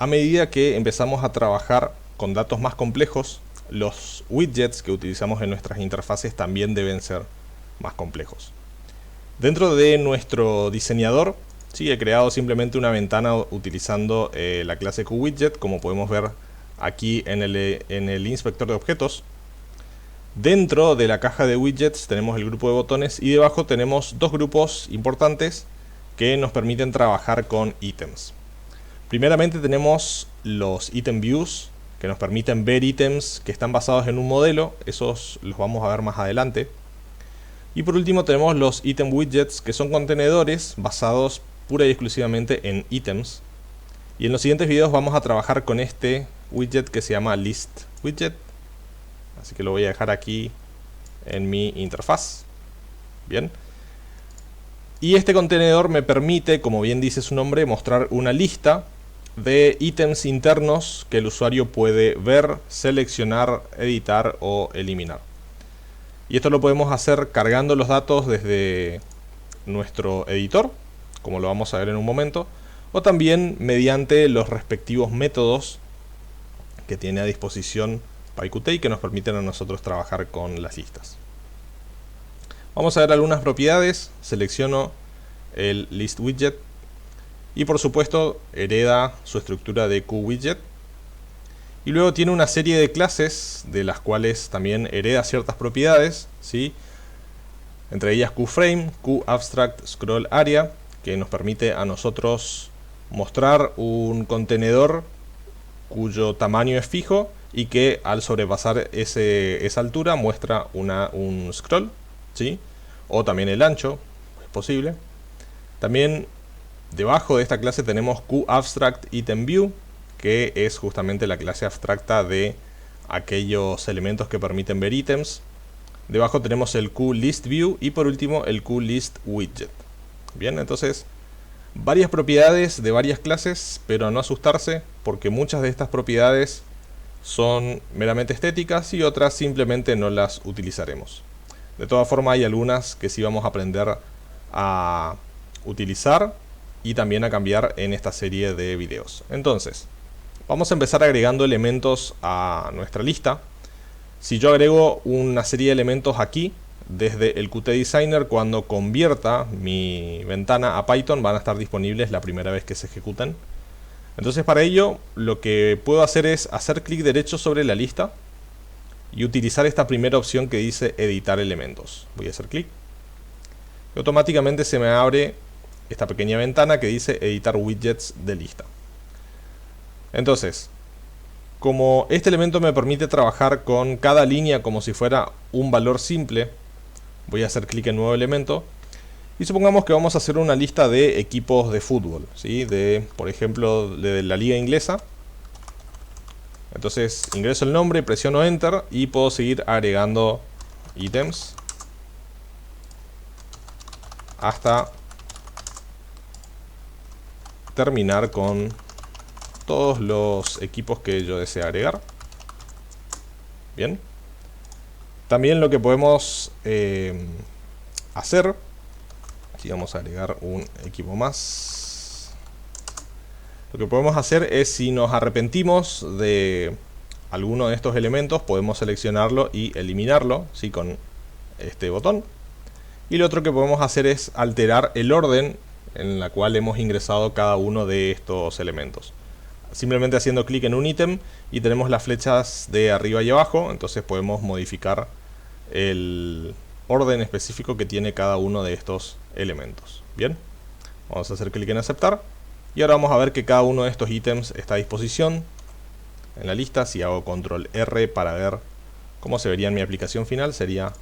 a medida que empezamos a trabajar con datos más complejos, los widgets que utilizamos en nuestras interfaces también deben ser más complejos. Dentro de nuestro diseñador, sí, he creado simplemente una ventana utilizando la clase QWidget, como podemos ver aquí en el inspector de objetos. Dentro de la caja de widgets tenemos el grupo de botones y debajo tenemos dos grupos importantes que nos permiten trabajar con ítems. Primeramente tenemos los item views, que nos permiten ver ítems que están basados en un modelo. Esos los vamos a ver más adelante. Y por último tenemos los item widgets, que son contenedores basados pura y exclusivamente en ítems. Y en los siguientes videos vamos a trabajar con este widget que se llama list widget. Así que lo voy a dejar aquí en mi interfaz. Bien. Y este contenedor me permite, como bien dice su nombre, mostrar una lista de ítems internos que el usuario puede ver, seleccionar, editar o eliminar. Y esto lo podemos hacer cargando los datos desde nuestro editor, como lo vamos a ver en un momento, o también mediante los respectivos métodos que tiene a disposición PyQt que nos permiten a nosotros trabajar con las listas. Vamos a ver algunas propiedades. Selecciono el list widget y por supuesto hereda su estructura de QWidget. Y luego tiene una serie de clases de las cuales también hereda ciertas propiedades, ¿sí? Entre ellas QFrame, QAbstract Scroll Area, que nos permite a nosotros mostrar un contenedor cuyo tamaño es fijo y que al sobrepasar esa altura muestra un scroll, ¿sí? O también el ancho, es posible. También debajo de esta clase tenemos QAbstractItemView, que es justamente la clase abstracta de aquellos elementos que permiten ver ítems. Debajo tenemos el QListView y por último el QListWidget. Bien, entonces varias propiedades de varias clases, pero a no asustarse porque muchas de estas propiedades son meramente estéticas y otras simplemente no las utilizaremos. De todas formas hay algunas que sí vamos a aprender a utilizar y también a cambiar en esta serie de videos. Entonces, vamos a empezar agregando elementos a nuestra lista. Si yo agrego una serie de elementos aquí, desde el Qt Designer, cuando convierta mi ventana a Python, van a estar disponibles la primera vez que se ejecuten. Entonces para ello, lo que puedo hacer es hacer clic derecho sobre la lista y utilizar esta primera opción que dice editar elementos. Voy a hacer clic y automáticamente se me abre esta pequeña ventana que dice editar widgets de lista. Entonces, como este elemento me permite trabajar con cada línea como si fuera un valor simple, voy a hacer clic en nuevo elemento y supongamos que vamos a hacer una lista de equipos de fútbol, ¿sí? Por ejemplo, de la liga inglesa. Entonces ingreso el nombre, presiono Enter y puedo seguir agregando ítems hasta terminar con todos los equipos que yo desee agregar. Bien. También lo que podemos hacer, si vamos a agregar un equipo más, lo que podemos hacer es, si nos arrepentimos de alguno de estos elementos, podemos seleccionarlo y eliminarlo, ¿sí? Con este botón. Y lo otro que podemos hacer es alterar el orden en la cual hemos ingresado cada uno de estos elementos. Simplemente haciendo clic en un ítem y tenemos las flechas de arriba y abajo, entonces podemos modificar el orden específico que tiene cada uno de estos elementos. Bien, vamos a hacer clic en aceptar y ahora vamos a ver que cada uno de estos ítems está a disposición en la lista. Si hago control R para ver cómo se vería en mi aplicación final, sería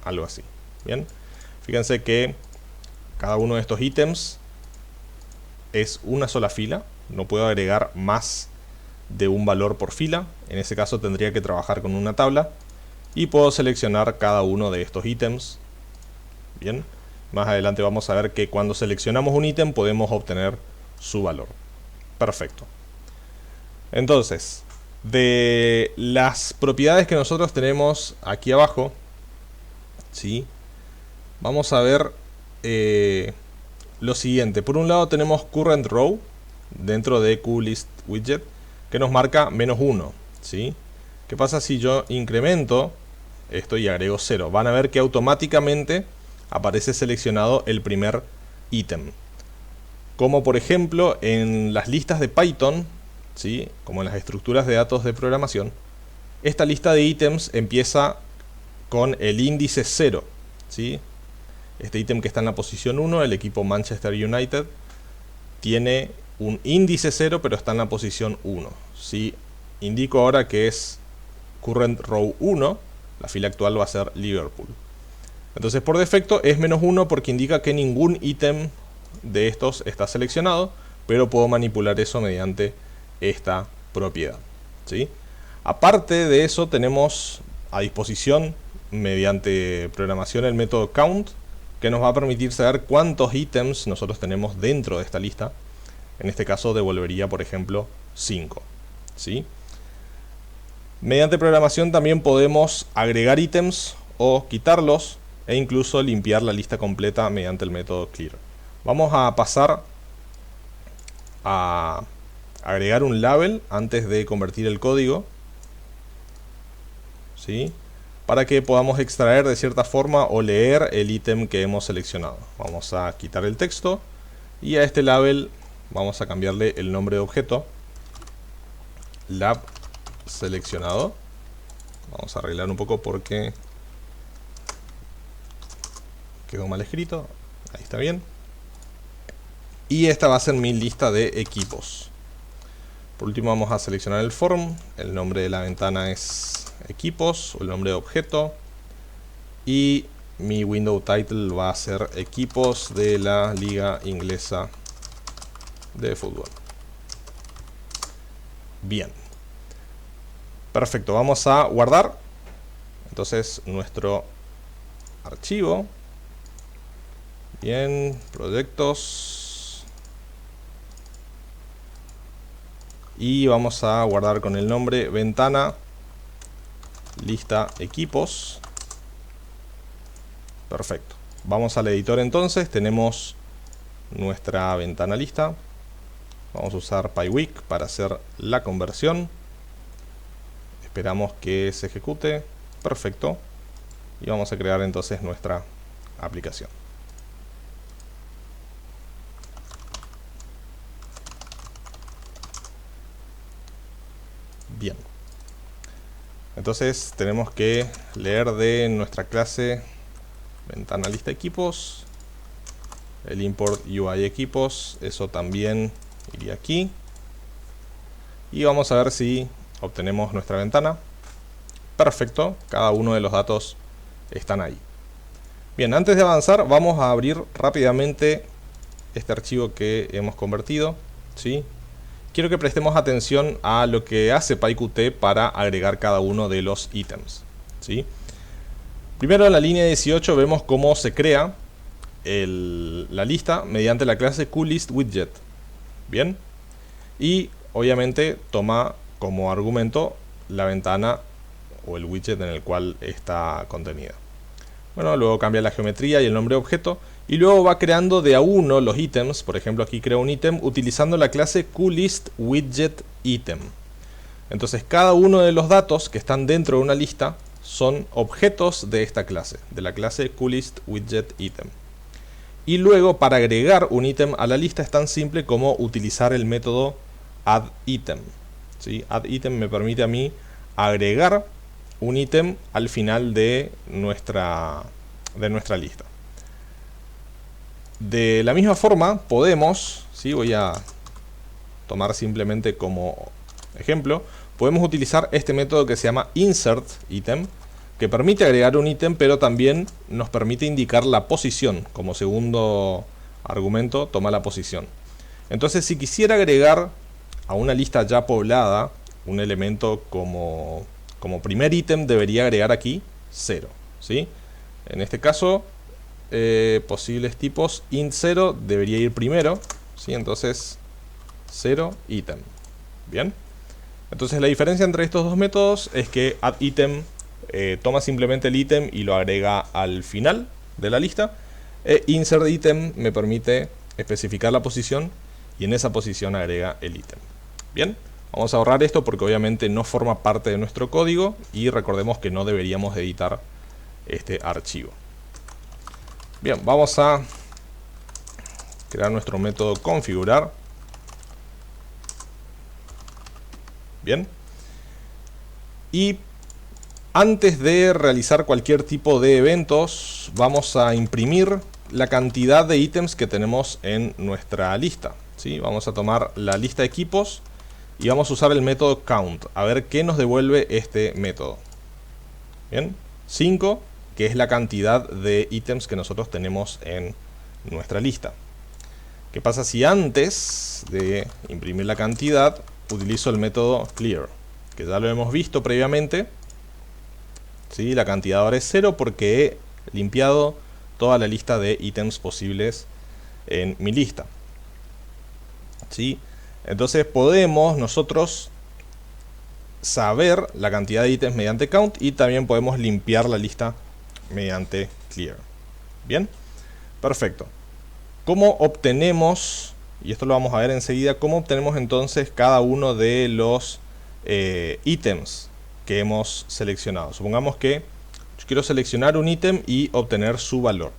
algo así. Bien, fíjense que cada uno de estos ítems es una sola fila, no puedo agregar más de un valor por fila. En ese caso tendría que trabajar con una tabla y puedo seleccionar cada uno de estos ítems. Bien, más adelante vamos a ver que cuando seleccionamos un ítem podemos obtener su valor. Perfecto. Entonces, de las propiedades que nosotros tenemos aquí abajo, ¿sí? Vamos a ver lo siguiente. Por un lado tenemos current row, dentro de QListWidget que nos marca -1, ¿sí? ¿Qué pasa si yo incremento esto y agrego 0? Van a ver que automáticamente aparece seleccionado el primer ítem. Como por ejemplo en las listas de Python, ¿sí? Como en las estructuras de datos de programación, esta lista de ítems empieza con el índice 0, ¿sí? Este ítem que está en la posición 1, el equipo Manchester United, tiene un índice 0 pero está en la posición 1. Si indico ahora que es current row 1, la fila actual va a ser Liverpool. Entonces por defecto es -1 porque indica que ningún ítem de estos está seleccionado, pero puedo manipular eso mediante esta propiedad, ¿sí? Aparte de eso tenemos a disposición mediante programación el método count, que nos va a permitir saber cuántos ítems nosotros tenemos dentro de esta lista. En este caso devolvería por ejemplo 5, ¿sí? Mediante programación también podemos agregar ítems o quitarlos e incluso limpiar la lista completa mediante el método clear. Vamos a pasar a agregar un label antes de convertir el código, ¿sí? Para que podamos extraer de cierta forma o leer el ítem que hemos seleccionado. Vamos a quitar el texto y a este label vamos a cambiarle el nombre de objeto, lab seleccionado. Vamos a arreglar un poco porque quedó mal escrito. Ahí está bien. Y esta va a ser mi lista de equipos. Por último vamos a seleccionar el form. El nombre de la ventana es equipos o el nombre de objeto. Y mi window title va a ser equipos de la liga inglesa de fútbol. Bien. Perfecto, vamos a guardar. Entonces nuestro archivo. Bien, proyectos. Y vamos a guardar con el nombre ventana lista equipos. Perfecto. Vamos al editor entonces. Tenemos nuestra ventana lista. Vamos a usar PyWeek para hacer la conversión. Esperamos que se ejecute. Perfecto. Y vamos a crear entonces nuestra aplicación. Bien. Entonces tenemos que leer de nuestra clase ventana lista equipos. El import UI equipos. Eso también iría aquí. Y vamos a ver si obtenemos nuestra ventana. Perfecto, cada uno de los datos están ahí. Bien, antes de avanzar vamos a abrir rápidamente este archivo que hemos convertido, ¿sí? Quiero que prestemos atención a lo que hace PyQt para agregar cada uno de los ítems, ¿sí? Primero en la línea 18 vemos cómo se crea la lista mediante la clase QListWidget. Bien, y obviamente toma como argumento la ventana o el widget en el cual está contenida. Bueno, luego cambia la geometría y el nombre de objeto y luego va creando de a uno los ítems. Por ejemplo, aquí creo un ítem utilizando la clase QListWidgetItem. Entonces cada uno de los datos que están dentro de una lista son objetos de esta clase, de la clase QListWidgetItem. Y luego para agregar un ítem a la lista es tan simple como utilizar el método addItem. ¿Sí? addItem me permite a mí agregar un ítem al final de nuestra lista. De la misma forma podemos, ¿sí? Voy a tomar simplemente como ejemplo, podemos utilizar este método que se llama insertItem, que permite agregar un ítem, pero también nos permite indicar la posición. Como segundo argumento toma la posición. Entonces si quisiera agregar a una lista ya poblada un elemento como primer ítem, debería agregar aquí 0, ¿sí? En este caso posibles tipos int 0 debería ir primero, ¿sí? Entonces 0 ítem. Bien, entonces la diferencia entre estos dos métodos es que addItem toma simplemente el ítem y lo agrega al final de la lista, insertItem me permite especificar la posición y en esa posición agrega el ítem. Bien, vamos a ahorrar esto porque obviamente no forma parte de nuestro código y recordemos que no deberíamos editar este archivo. Bien, vamos a crear nuestro método configurar. Bien. Y antes de realizar cualquier tipo de eventos, vamos a imprimir la cantidad de ítems que tenemos en nuestra lista, ¿sí? Vamos a tomar la lista de equipos y vamos a usar el método count, a ver qué nos devuelve este método. Bien, 5, que es la cantidad de ítems que nosotros tenemos en nuestra lista. ¿Qué pasa si antes de imprimir la cantidad utilizo el método clear? Que ya lo hemos visto previamente. ¿Sí? La cantidad ahora es 0 porque he limpiado toda la lista de ítems posibles en mi lista. ¿Sí? Entonces podemos nosotros saber la cantidad de ítems mediante count y también podemos limpiar la lista mediante clear. Bien, perfecto. ¿Cómo obtenemos, y esto lo vamos a ver enseguida, cómo obtenemos entonces cada uno de los ítems que hemos seleccionado? Supongamos que yo quiero seleccionar un ítem y obtener su valor.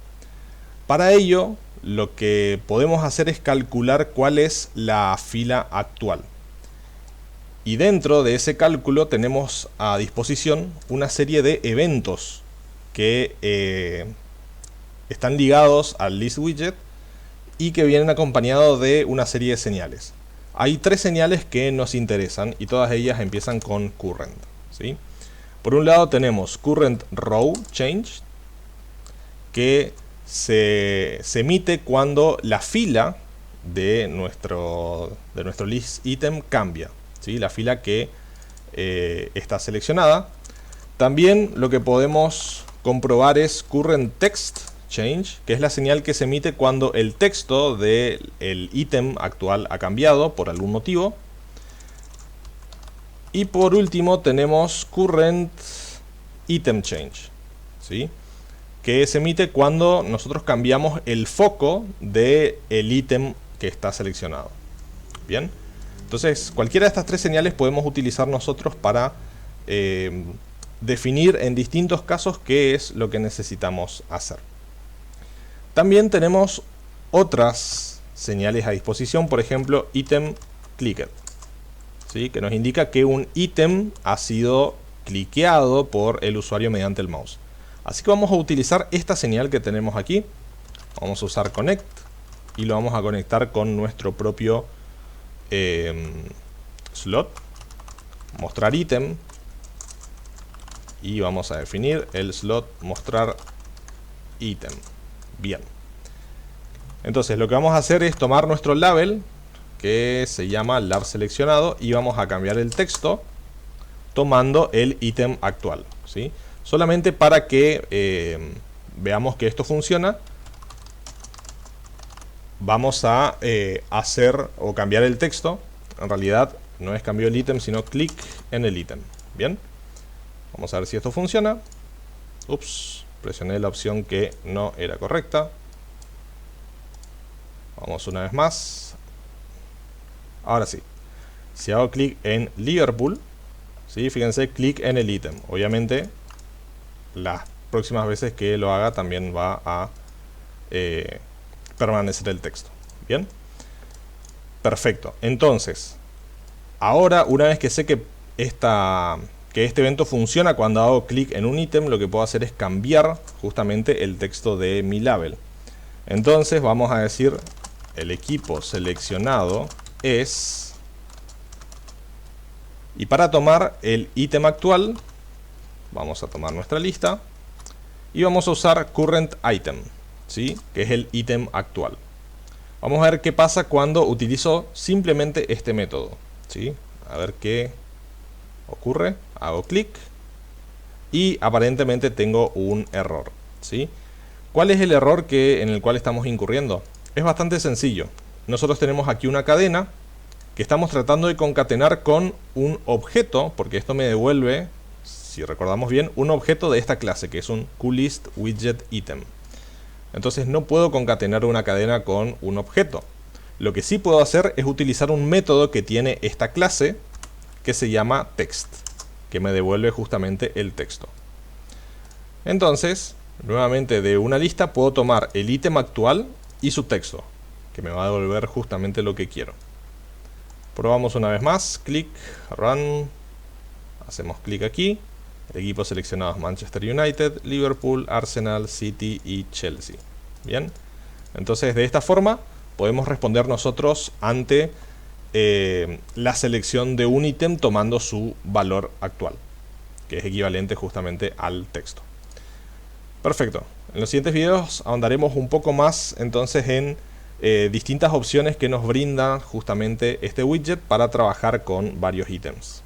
Para ello, lo que podemos hacer es calcular cuál es la fila actual. Y dentro de ese cálculo tenemos a disposición una serie de eventos que están ligados al list widget y que vienen acompañados de una serie de señales. Hay 3 señales que nos interesan y todas ellas empiezan con current, ¿sí? Por un lado tenemos current row change, que se emite cuando la fila de nuestro list item cambia, ¿sí? La fila que está seleccionada. También lo que podemos comprobar es current text change, que es la señal que se emite cuando el texto del ítem actual ha cambiado por algún motivo. Y por último tenemos current item change, ¿sí? Que se emite cuando nosotros cambiamos el foco del ítem que está seleccionado. Bien, entonces cualquiera de estas 3 señales podemos utilizar nosotros para definir en distintos casos qué es lo que necesitamos hacer. También tenemos otras señales a disposición, por ejemplo, item clicked, ¿sí? Que nos indica que un ítem ha sido cliqueado por el usuario mediante el mouse. Así que vamos a utilizar esta señal que tenemos aquí. Vamos a usar connect y lo vamos a conectar con nuestro propio slot, mostrar ítem, y vamos a definir el slot mostrar ítem. Bien, entonces lo que vamos a hacer es tomar nuestro label, que se llama lar seleccionado, y vamos a cambiar el texto tomando el ítem actual, ¿sí? Solamente para que veamos que esto funciona, vamos a hacer o cambiar el texto. En realidad no es cambio el ítem, sino clic en el ítem. Bien, vamos a ver si esto funciona. Ups, presioné la opción que no era correcta. Vamos una vez más. Ahora sí. Si hago clic en Liverpool, ¿sí? Fíjense, clic en el ítem. Obviamente las próximas veces que lo haga también va a permanecer el texto. Bien, perfecto. Entonces, ahora una vez que sé que este evento funciona cuando hago clic en un ítem, lo que puedo hacer es cambiar justamente el texto de mi label. Entonces vamos a decir el equipo seleccionado es, y para tomar el ítem actual vamos a tomar nuestra lista y vamos a usar current item, ¿sí? Que es el ítem actual. Vamos a ver qué pasa cuando utilizo simplemente este método, ¿sí? A ver qué ocurre. Hago clic y aparentemente tengo un error, ¿sí? ¿Cuál es el error en el cual estamos incurriendo? Es bastante sencillo. Nosotros tenemos aquí una cadena que estamos tratando de concatenar con un objeto, porque esto me devuelve, si recordamos bien, un objeto de esta clase, que es un QListWidgetItem. Entonces no puedo concatenar una cadena con un objeto. Lo que sí puedo hacer es utilizar un método que tiene esta clase que se llama text, que me devuelve justamente el texto. Entonces, nuevamente de una lista puedo tomar el ítem actual y su texto, que me va a devolver justamente lo que quiero. Probamos una vez más, clic, run, hacemos clic aquí, el equipo seleccionado es Manchester United, Liverpool, Arsenal, City y Chelsea. Bien, entonces de esta forma podemos responder nosotros ante la selección de un ítem tomando su valor actual, que es equivalente justamente al texto. Perfecto, en los siguientes videos ahondaremos un poco más entonces en distintas opciones que nos brinda justamente este widget para trabajar con varios ítems.